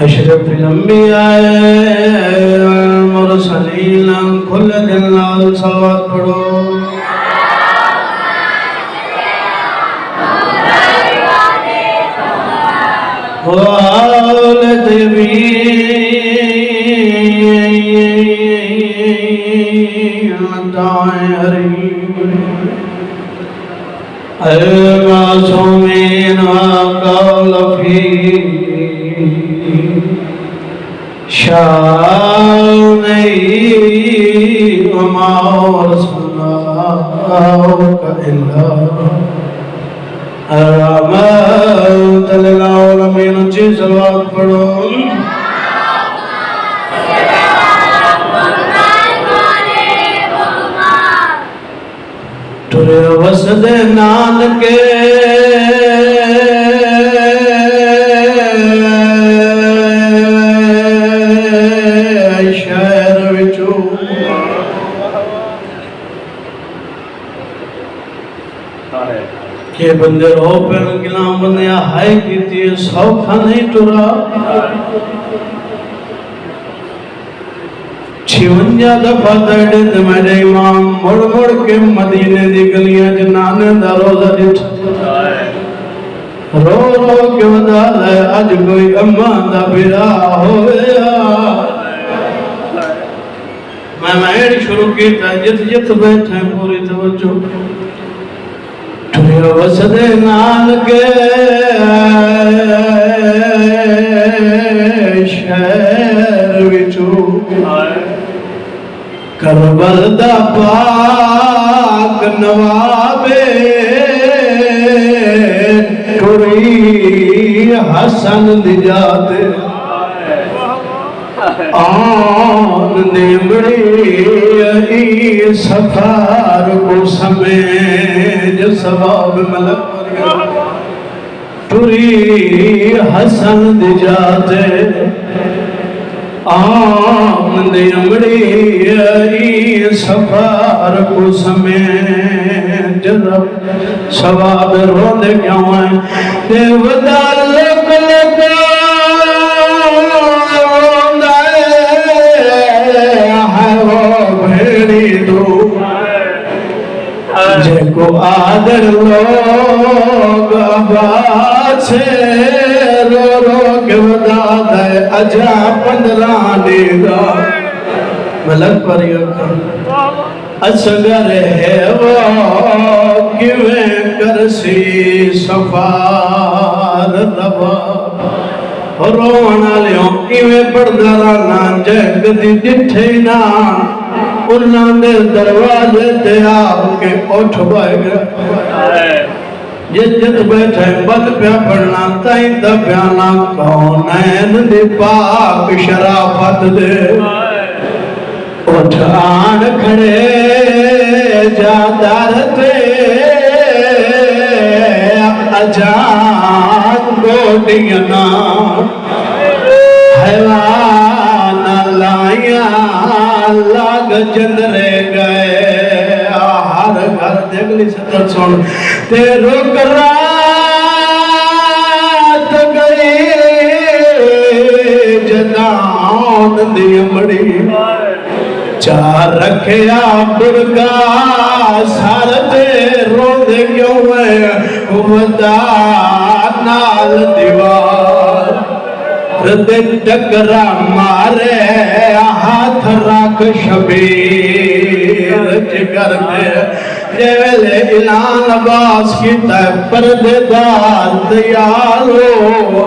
अशरफ अंबिया मुरसलीन खुल दिल नाल सलावत पढ़ो। वाल तबीन ताहरी अल मासूमीन कौल फी शानी उमार सुनाओ इल्ला रहमत लिल आलमीन ची सलावत पढ़ो। तुरे वसदे नानके के बंदे रो पेन गिला बंदे हाय कीती सौखा नहीं टुरा 56 दफा दड़े ते मेरे इमाम मुड़ मुड़ के मदीने दी गलियां च नाने दा रोजा दिठ रो रो के वदा ले अज कोई अम्मा दा बिरा होया। मैं शुरू कीता जित जित बैठे पूरी तवज्जो तुरे वसदे नानके शहर विचू करबल दा पाक नवाबे तुरी हसन दी जाते आन नेमड़ी सफार को समेज सवाब मलक तुरी हसन दी जाते आन नेमड़ी सफार को समेज सवाब रोंद क्यों है देवदार लग लगा जेको आदर लोग बाछे रो रो के वदा दे अजा 15 देगा मलक पर असगर है वो किवें करसी सफार रवा रोवण वालियों किवें पढ़दा रहना जग दी दिठे ना उन्होंने दरवाजे ते आके उठ गए जित बैठे बद प्या पढ़ना ताई दा प्याना कौनैन दी पाक शराफत दे उठ आन खड़े जादर ते अजान गोटियां हैवान लाया लाग चंद्रे गए हर घर देखली सतर सुन ते रुक रात गई जदान दी अमड़ी चार रखया बुरगा सर ते रोंद क्यों है वदा नाल दीवार टकरा मारे हाथ रख शबीर जिगर में जेवेले इलान बास की पर्देदार तैयार हो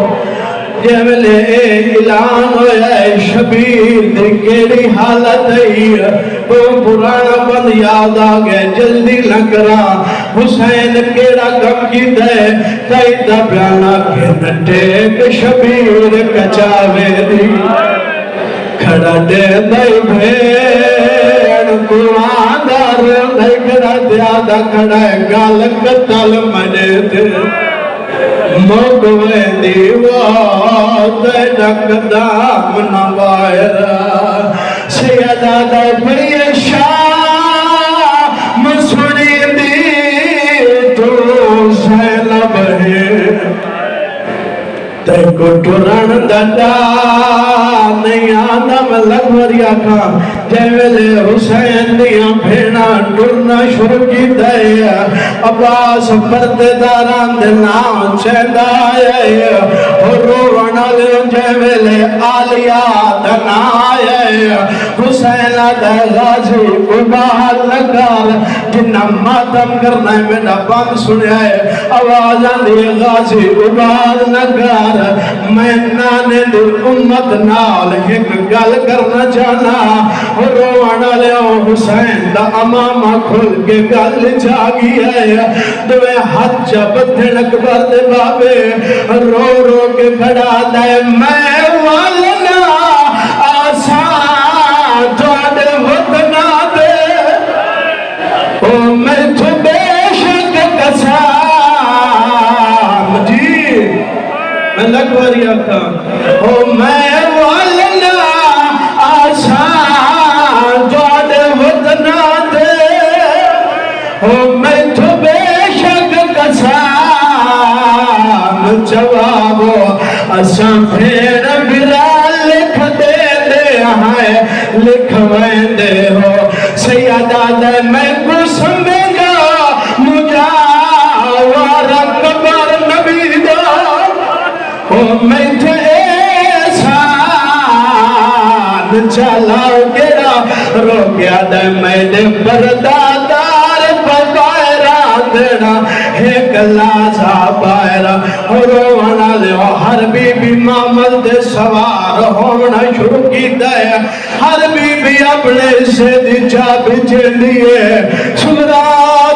जैवले ऐलान होया शबीर दी केड़ी हालत है वो पुराना बंद याद आ गया जल्दी न करा हुसैन केड़ा कम कीता है कई दा बयाना के टेक शबीर कचावे दी खड़ा दे दई भेड़ कुआंदार दई खड़ा द्यादा खड़ा है गाल कतल मने दे मोगवे दीवाद नकदाम नवायरा सैयदा दा भैया मसुड़ी दी तो सैलब है तेको टुरण दंडा नहीं आंदा मैं लगवरिया का जैवेले हुसैन दिया भेड़ा टुरना शुरू की दे अब्बास पर्देदारां दे नाम चंदा आए रोवण वाले जैवेले आलिया दना आए हुसैन दा गाजी गुबार लगार जिन्ना मातम करना है मेरा बंद सुनया है आवाज आंदी गाजी गुबार लगार मैं नाने दी उम्मत नाल एक गल करना चाहना रोवण वाले हुसैन दा अमामा खुल के गल जागी है दुए हाथ जब अकबर दे बाबे रो रो के खड़ा दे मैं वालना आसा जाने वतना दे ओ मैं तो बेशक कसा मैं लगवारिया था ओ मैं वालना आशा जाने वतना दे ओ मैं तो बेशक कसाम जवाबो असा फेर बिरा लिख दे है लिखवेंदे हो सैयदा दे मैं को समझेगा मुझा वारा कबर नबी दा मैं चलाओ गेरा रोकिया दे मैंने बरदादार पकायरा देना एक लाजा पायरा रोवना ले हर बीबी मामल दे सवार होना शुरू की दे हर बीबी अपने से दी चाबी चेंदिए सुमरा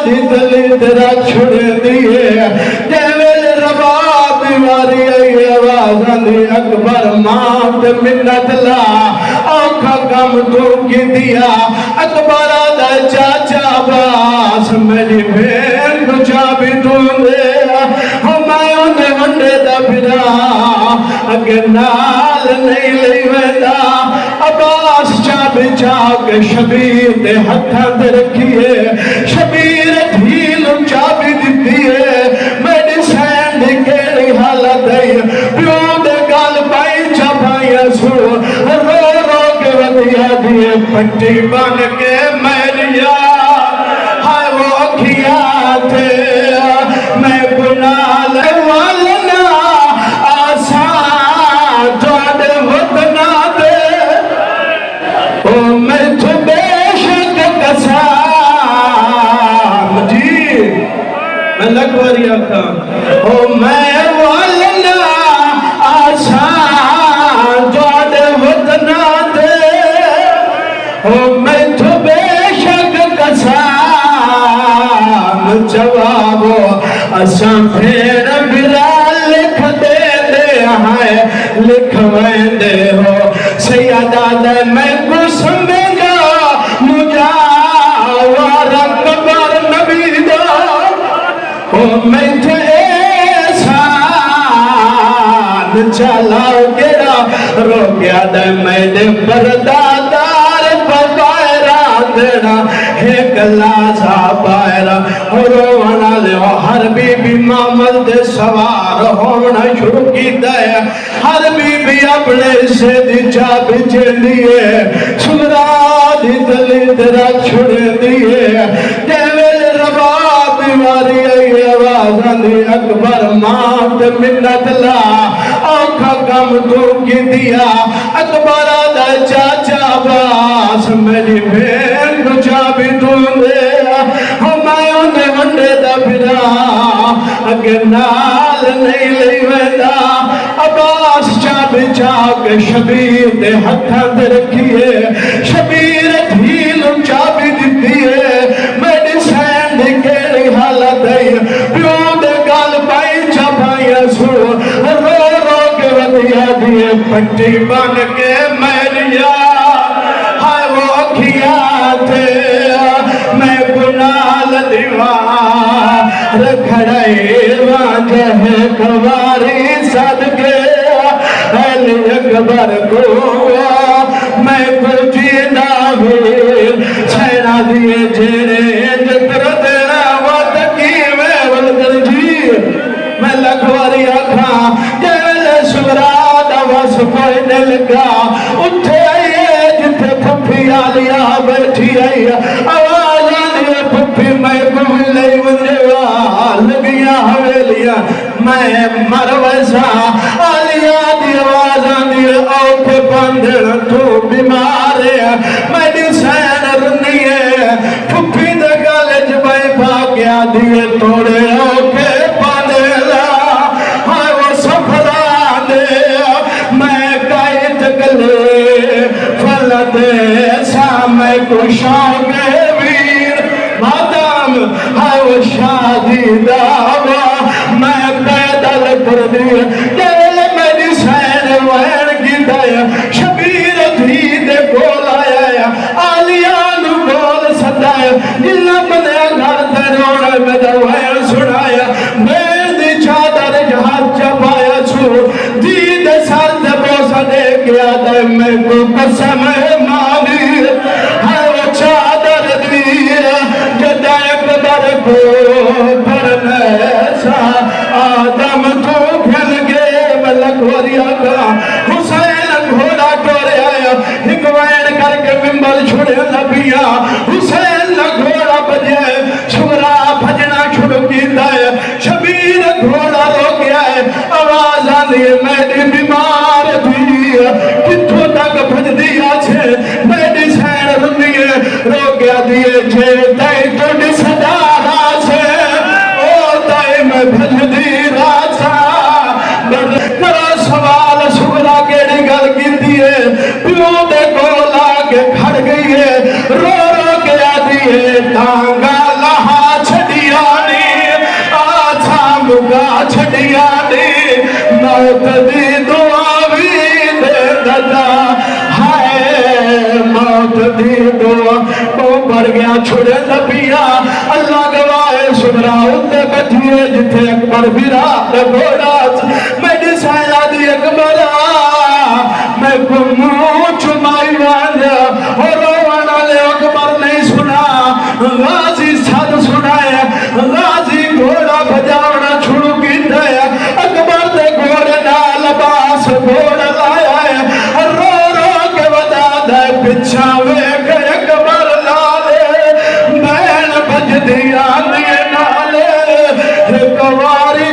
दी दली तेरा छुड़ दिए देवेल रबा बीमारी आई आवाज आंदी अकबर मां ते मिन्नत ला औखा कम तू की दिया अकबर दा चाचा बास मेरी भेड़ को चाबी तू दे मैं उन्हें वंडे दा फिरा अगे नाल नहीं ले वेंदा अब्बास चाबी चाक शबीर दे हत्थां ते रखिए शबीर ढील चाबी दिती है मेरी सैन दी केड़ी हालत है प्यो दे गल पाई चपाइया सु रो रो के वधिया दिए पट्टी बन के मैरिया हाय वो अखिया थे मैं गुनाह वालना आसा जाने वतना दे ओ मैं तो बेशक कसाम जी मैं लगवारिया था ओ मैं वालना आशा जाने वतना दे ओ मैं तो बेशक कसाम जवाबो असा फेर बिरा लिख दे है लिखवेंदे हो सैयदा दे मैं को समझेगा मुझा वारा कबर नबी दा ओ मैं थे चलाओ गेरा रोकिया दे मैंने बरदादार पकायरा देना एक लाजा पायरा रोवना ले हर बीबी मामल दे सवार होना शुरू की दे हर बीबी अपने से दी चाबी चेंदिए सुमरा दी दली तेरा छुड़ दिए देवेल रबा बीमारी आई आवाज आंदी अकबर मां ते मिन्नत ला औखा कम तू की दिया अकबर दा चाचा बास मेरी भेड़ को चाबी तू दे मैं उन्हें वंडे दा फिरा अगे नाल नहीं ले वेंदा अब्बास चाबी चाक शबीर दे हत्थां ते रखिए शबीर धील चाबी दिती है मेरी सैन दी केड़ी हालत है प्यो दे गल पाई चापाइया सु रो रो के वधिया दिए पट्टी बन के मैरिया हाय वो अखिया थे मैं गुनाल दीवार खड़े वाजह कवारी सदके अली अकबर को मैं कुछ ना वीर छैना दिए जेरे जतर तेरा वत की मैं वलदन जी मैं लखवारी आखा जेले सुरा दा वस कोई न लगा उठे आइए जिथे फुफी आलिया बैठी आई आवाज आलिया फुफी मैं गुले वंजेवा लगिया हवेलिया मैं मर वैसा आलिया दी आवाज आंदी औखे बंधन तू बीमार है मेरी सैन रुनी है फुफी दे गले च मैं भाग्या दिए तोड़े औखे बंधला हाय वो सफला दे मैं कायत गले फल दे सामे कुशागे वीर मातम हाय वो शादी दावा मैं पैदल कर दिए दिल मेरी सैन वैन की दया शबीर धी दे गोल आया आलिया नु गोल सदाया जिला बने घर ते रोने में दवाया सुनाया मैं दी चादर जहां चपाया छु दी दे सर दे बोसा दे गया दे मैं को कसम मानी है वो चादर दी जदा अकबर को भरने सा आदम तो फैल गए मलक वरिया का हुसैन घोड़ा टोरे आया एक वैन करके बिंबल छुड़े नबिया हुसैन घोड़ा बजे छुरा भजना छुड़ कीता है शबीर घोड़ा रो गया है आवाज आनी मेरी बीमार थी किथों तक भजदी आछे मेरी सैन रुनी रो गया दिए जे तई तोड़ी सदा राछे ओ तई मैं भजदी राछा करा सवाल सुगरा केड़ी गल कीती है प्यो दे कोल आके खड़ गई है रो रो के आदी है टांगा लहा छड़िया नी आछा मुगा छड़िया नी मौत दी दुआ भी दे ददा हाय मौत दी दुआ को भर गया छुड़े नबिया अल्लाह गवाए सुगरा उत्ते बैठिए जिथे अकबर बिरा घोड़ा मेरी साया दी अकबर मैं गुमू चुमाई वाले और रोवाना ले अकबर नहीं सुना गाजी सद सुनाया गाजी घोड़ा भजावना शुरू की दया अकबर दे घोड़े नाल बास घोड़ा लाया है रो रो के बता दे पिछा वेख अकबर लाले बैन भजदी आंदी नाले कवारी